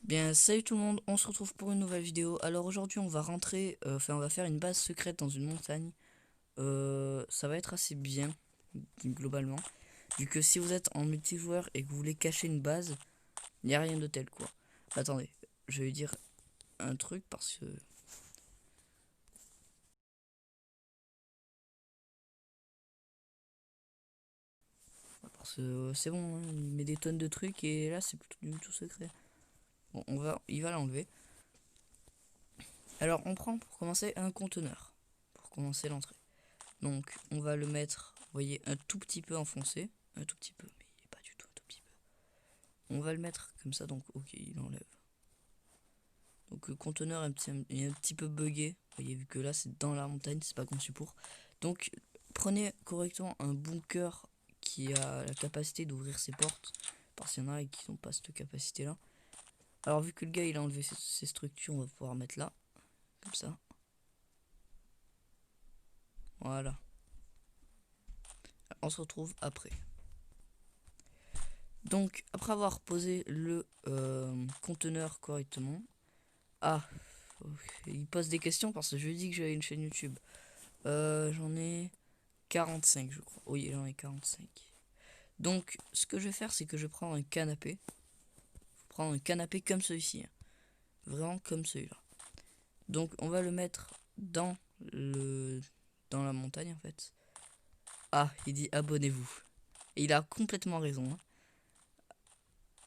Bien, salut tout le monde, on se retrouve pour une nouvelle vidéo. Alors aujourd'hui on va rentrer, on va faire une base secrète dans une montagne. Ça va être assez bien, globalement. Vu que si vous êtes en multijoueur et que vous voulez cacher une base, il n'y a rien de tel quoi. Attendez, je vais dire un truc parce que c'est bon, hein, il met des tonnes de trucs et là c'est plutôt du tout secret. Bon, il va l'enlever. Alors on prend pour commencer un conteneur, pour commencer l'entrée. Donc on va le mettre, vous voyez, un tout petit peu enfoncé. Un tout petit peu, mais il est pas du tout un tout petit peu. On va le mettre comme ça, donc ok, il enlève. Donc le conteneur est un petit peu buggé. Vous voyez, vu que là c'est dans la montagne, c'est pas conçu pour. Donc prenez correctement un bunker qui a la capacité d'ouvrir ses portes. Parce qu'il y en a qui n'ont pas cette capacité là. Alors vu que le gars il a enlevé ses structures, on va pouvoir mettre là. Comme ça. Voilà. On se retrouve après. Donc, après avoir posé le conteneur correctement. Ah, il pose des questions parce que je lui ai dit que j'avais une chaîne YouTube. J'en ai 45, je crois. Oui, j'en ai 45. Donc, ce que je vais faire, c'est que je prends un canapé. Faut prendre un canapé comme celui-ci, hein. Vraiment comme celui-là. Donc, on va le mettre le dans la montagne en fait. Ah, il dit abonnez-vous. Et il a complètement raison, hein.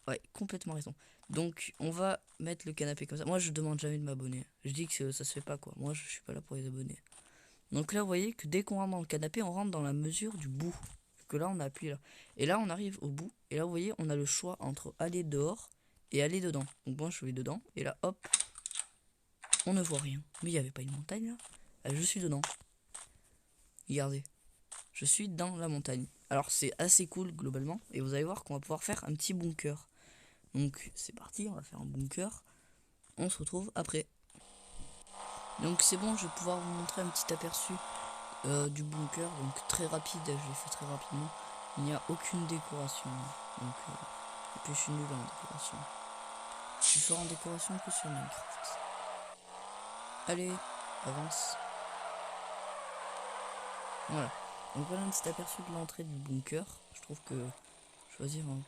Ouais, complètement raison. Donc, on va mettre le canapé comme ça. Moi, je demande jamais de m'abonner. Je dis que ça se fait pas, quoi. Moi, je suis pas là pour les abonnés. Donc là, vous voyez que dès qu'on rentre dans le canapé, on rentre dans la mesure du bout. Que là, on a appuyé là. Et là, on arrive au bout. Et là, vous voyez, on a le choix entre aller dehors et aller dedans. Donc, moi, je vais dedans. Et là, hop, on ne voit rien. Mais il n'y avait pas une montagne là. Je suis dedans. Regardez. Je suis dans la montagne. Alors, c'est assez cool globalement. Et vous allez voir qu'on va pouvoir faire un petit bunker. Donc, c'est parti. On va faire un bunker. On se retrouve après. Donc c'est bon, je vais pouvoir vous montrer un petit aperçu du bunker. Donc très rapide, je l'ai fait très rapidement. Il n'y a aucune décoration. Donc et puis je suis nul en décoration. Je suis fort en décoration que sur Minecraft. Allez, avance. Voilà. Donc voilà un petit aperçu de l'entrée du bunker. Je trouve que choisir un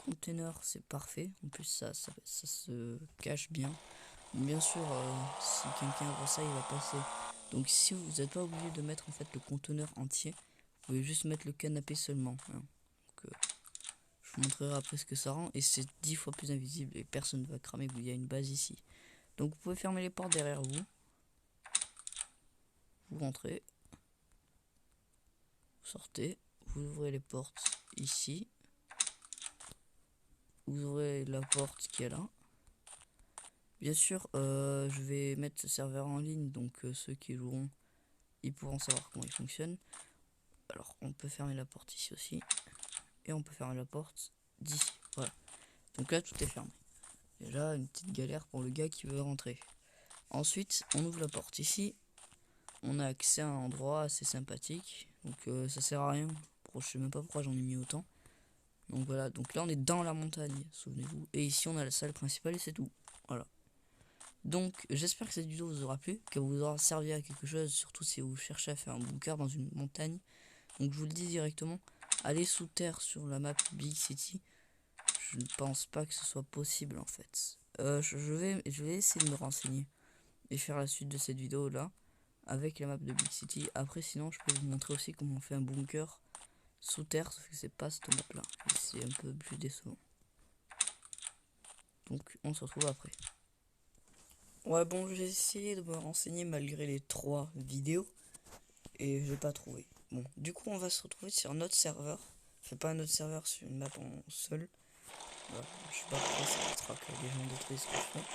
container c'est parfait. En plus ça se cache bien. Bien sûr, si quelqu'un voit ça, il va passer. Donc si vous n'êtes pas obligé de mettre en fait le conteneur entier, vous pouvez juste mettre le canapé seulement, hein. Donc, je vous montrerai après ce que ça rend et c'est 10 fois plus invisible et personne ne va cramer qu'il y a une base ici. Donc vous pouvez fermer les portes derrière vous. Vous rentrez, vous sortez, vous ouvrez les portes ici. Vous ouvrez la porte qui est là. Bien sûr, je vais mettre ce serveur en ligne, donc ceux qui joueront, ils pourront savoir comment il fonctionne. Alors, on peut fermer la porte ici aussi. Et on peut fermer la porte d'ici. Voilà. Donc là, tout est fermé. Déjà, une petite galère pour le gars qui veut rentrer. Ensuite, on ouvre la porte ici. On a accès à un endroit assez sympathique. Donc ça sert à rien. Je sais même pas pourquoi j'en ai mis autant. Donc voilà. Donc là, on est dans la montagne, souvenez-vous. Et ici, on a la salle principale et c'est tout. Voilà. Donc, j'espère que cette vidéo vous aura plu, qu'elle vous aura servi à quelque chose, surtout si vous cherchez à faire un bunker dans une montagne. Donc, je vous le dis directement, allez sous terre sur la map Big City. Je ne pense pas que ce soit possible en fait. Je vais essayer de me renseigner et faire la suite de cette vidéo là avec la map de Big City. Après, sinon, je peux vous montrer aussi comment on fait un bunker sous terre, sauf que c'est pas cette map là. C'est un peu plus décevant. Donc, on se retrouve après. Ouais, bon, j'ai essayé de me renseigner malgré les 3 vidéos et j'ai pas trouvé. Bon, du coup, on va se retrouver sur notre serveur. Enfin, pas un autre serveur, sur une map en seul. Voilà, je sais pas pourquoi ça mettra que les gens détruisent ce que je fais. Ici,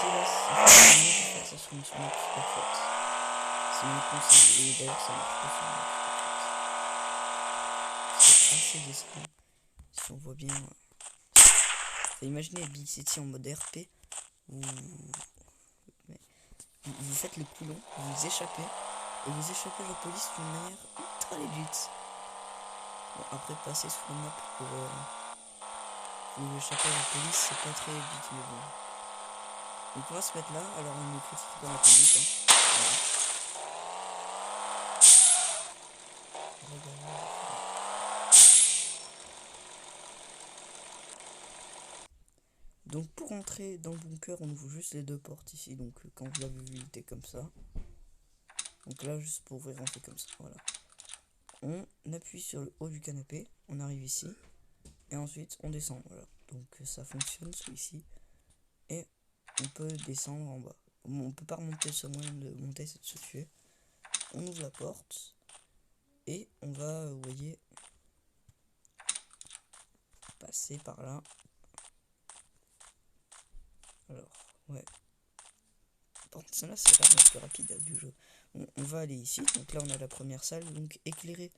là, c'est faire ça sur une map super forte. C'est mon conseil. Et d'ailleurs, ça marche pas sur une map super forte. C'est assez décevant. Si on voit bien. Imaginez Big City en mode RP. Vous, vous faites le coulon, vous échappez. Et vous échappez à la police d'une manière ultra legit. Bon, après passer sur une map pour échapper à la police, c'est pas très vite, mais bon. Donc on va se mettre là, alors on est critique dans la conduite. Hein. Voilà. Donc pour entrer dans le bunker, on ouvre juste les deux portes ici. Donc quand vous l'avez vu, il était comme ça. Donc là, juste pour ouvrir, on fait comme ça. Voilà. On appuie sur le haut du canapé, on arrive ici. Et ensuite, on descend. Voilà. Donc ça fonctionne celui-ci. Et on peut descendre en bas. On peut pas remonter, le seul moyen de monter, c'est de se tuer. On ouvre la porte. Et on va, vous voyez, passer par là. Alors, ouais. Par contre, celle-là, c'est vraiment le plus rapide du jeu. On va aller ici. Donc là, on a la première salle. Donc éclairée.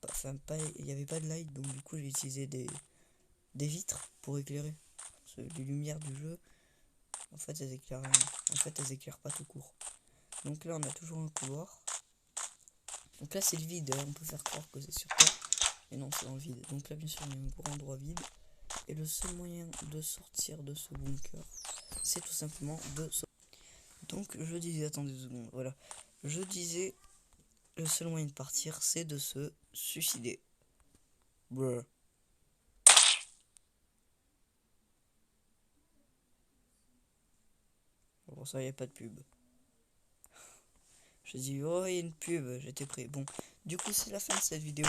Enfin, pas, il n'y avait pas de light. Donc du coup, j'ai utilisé des vitres pour éclairer. Parce que les lumières du jeu, en fait, elles éclairent pas tout court. Donc là, on a toujours un couloir. Donc là, c'est le vide. On peut faire croire que c'est sur terre. Mais non, c'est dans le vide. Donc là, bien sûr, il y a un gros endroit vide. Et le seul moyen de sortir de ce bunker, c'est tout simplement de sortir. Donc je disais, attendez 2 secondes, voilà. Je disais, le seul moyen de partir, c'est de se suicider. Brr. Bon, ça, y a pas de pub. Je dis, oh, il y a une pub, j'étais prêt. Bon, du coup, c'est la fin de cette vidéo.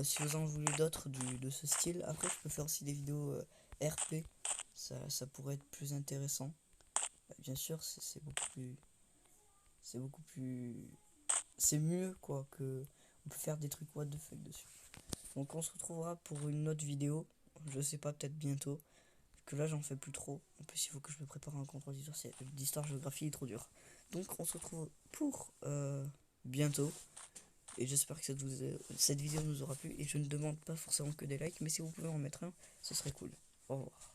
Si vous en voulez d'autres de ce style, après, je peux faire aussi des vidéos RP. Ça pourrait être plus intéressant. Bien sûr, c'est beaucoup plus. C'est beaucoup plus. C'est mieux, quoi, que. On peut faire des trucs what the fuck dessus. Donc, on se retrouvera pour une autre vidéo. Je sais pas, peut-être bientôt. Que là, j'en fais plus trop. En plus, il faut que je me prépare un contrôle d'histoire géographie est trop dur. Donc, on se retrouve pour bientôt. Et j'espère que cette vidéo nous aura plu. Et je ne demande pas forcément que des likes, mais si vous pouvez en mettre un, ce serait cool. Au revoir.